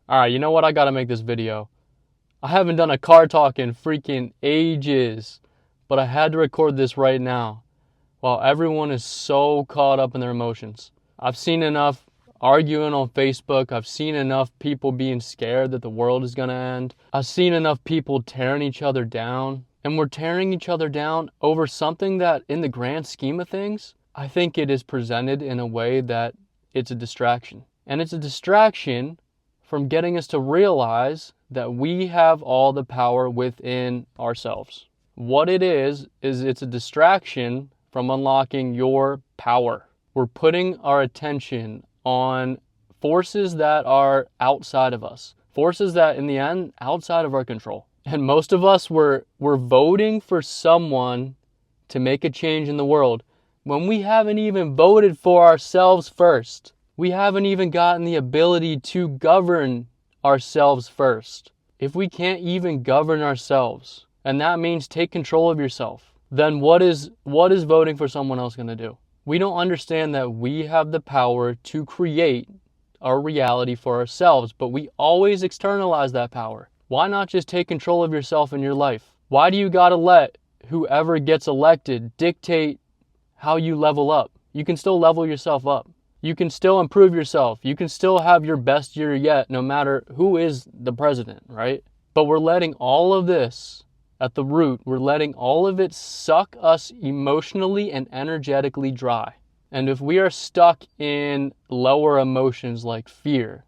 Alright, you know what? I gotta make this video. I haven't done a car talk in freaking ages, but I had to record this right now while everyone is so caught up in their emotions. I've seen enough arguing on Facebook. I've seen enough people being scared that the world is gonna end. I've seen enough people tearing each other down. And we're tearing each other down over something that, in the grand scheme of things, I think it is presented in a way that it's a distraction. And it's a distraction from getting us to realize that we have all the power within ourselves. What it is it's a distraction from unlocking your power. We're putting our attention on forces that are outside of us, forces that, in the end, outside of our control. And most of us, we're voting for someone to make a change in the world when we haven't even voted for ourselves first. We haven't even gotten the ability to govern ourselves first. If we can't even govern ourselves, and that means take control of yourself, then what is voting for someone else going to do? We don't understand that we have the power to create our reality for ourselves, but we always externalize that power. Why not just take control of yourself and your life? Why do you gotta let whoever gets elected dictate how you level up? You can still level yourself up. You can still improve yourself. You can still have your best year yet, no matter who is the president, right? But we're letting all of this at the root, we're letting all of it suck us emotionally and energetically dry. And if we are stuck in lower emotions like fear,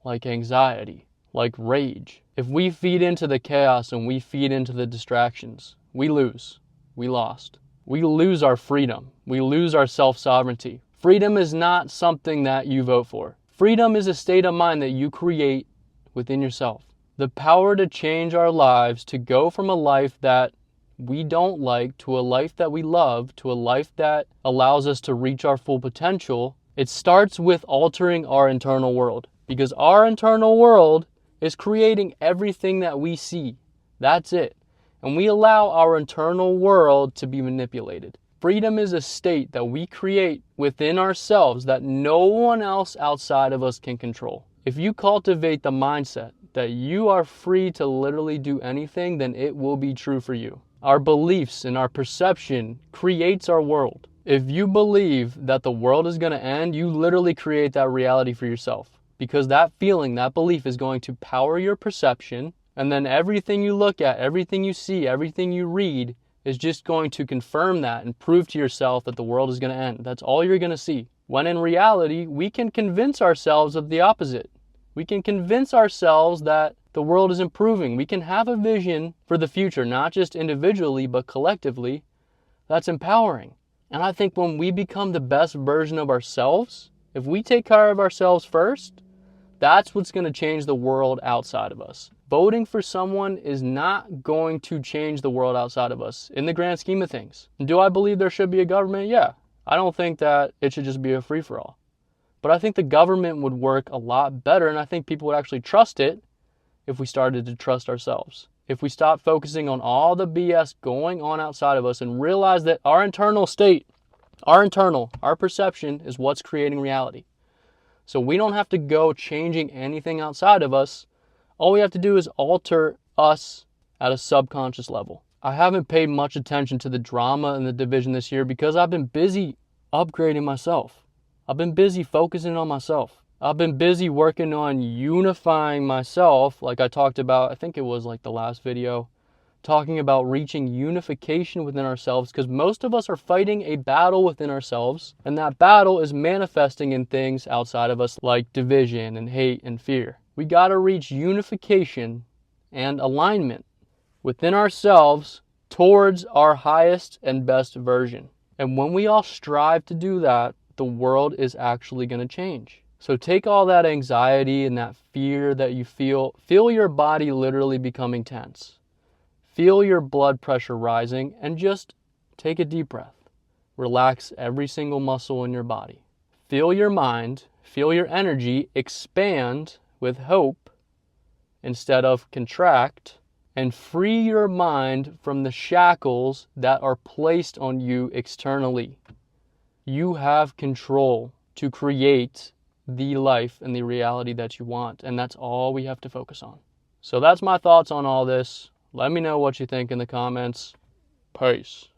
like anxiety, like rage, if we feed into the chaos and we feed into the distractions, we lose. We lost. We lose our freedom. We lose our self-sovereignty. Freedom is not something that you vote for. Freedom is a state of mind that you create within yourself. The power to change our lives, to go from a life that we don't like to a life that we love, to a life that allows us to reach our full potential, it starts with altering our internal world. Because our internal world is creating everything that we see. That's it. And we allow our internal world to be manipulated. Freedom is a state that we create within ourselves that no one else outside of us can control. If you cultivate the mindset that you are free to literally do anything, then it will be true for you. Our beliefs and our perception creates our world. If you believe that the world is going to end, you literally create that reality for yourself. Because that feeling, that belief is going to power your perception, and then everything you look at, everything you see, everything you read is just going to confirm that and prove to yourself that the world is going to end. That's all you're going to see. When in reality, we can convince ourselves of the opposite. We can convince ourselves that the world is improving. We can have a vision for the future, not just individually, but collectively. That's empowering. And I think when we become the best version of ourselves, if we take care of ourselves first, that's what's going to change the world outside of us. Voting for someone is not going to change the world outside of us in the grand scheme of things. Do I believe there should be a government? Yeah. I don't think that it should just be a free-for-all. But I think the government would work a lot better, and I think people would actually trust it if we started to trust ourselves. If we stopped focusing on all the BS going on outside of us and realize that our internal state, our perception is what's creating reality. So we don't have to go changing anything outside of us. All we have to do is alter us at a subconscious level. I haven't paid much attention to the drama and the division this year because I've been busy upgrading myself. I've been busy focusing on myself. I've been busy working on unifying myself, like I talked about, I think it was like the last video, talking about reaching unification within ourselves, because most of us are fighting a battle within ourselves, and that battle is manifesting in things outside of us like division and hate and fear. We got to reach unification and alignment within ourselves towards our highest and best version. And when we all strive to do that, the world is actually going to change. So take all that anxiety and that fear that you feel your body literally becoming tense. Feel your blood pressure rising and just take a deep breath. Relax every single muscle in your body. Feel your mind, feel your energy expand with hope instead of contract, and free your mind from the shackles that are placed on you externally. You have control to create the life and the reality that you want. And that's all we have to focus on. So that's my thoughts on all this. Let me know what you think in the comments. Peace.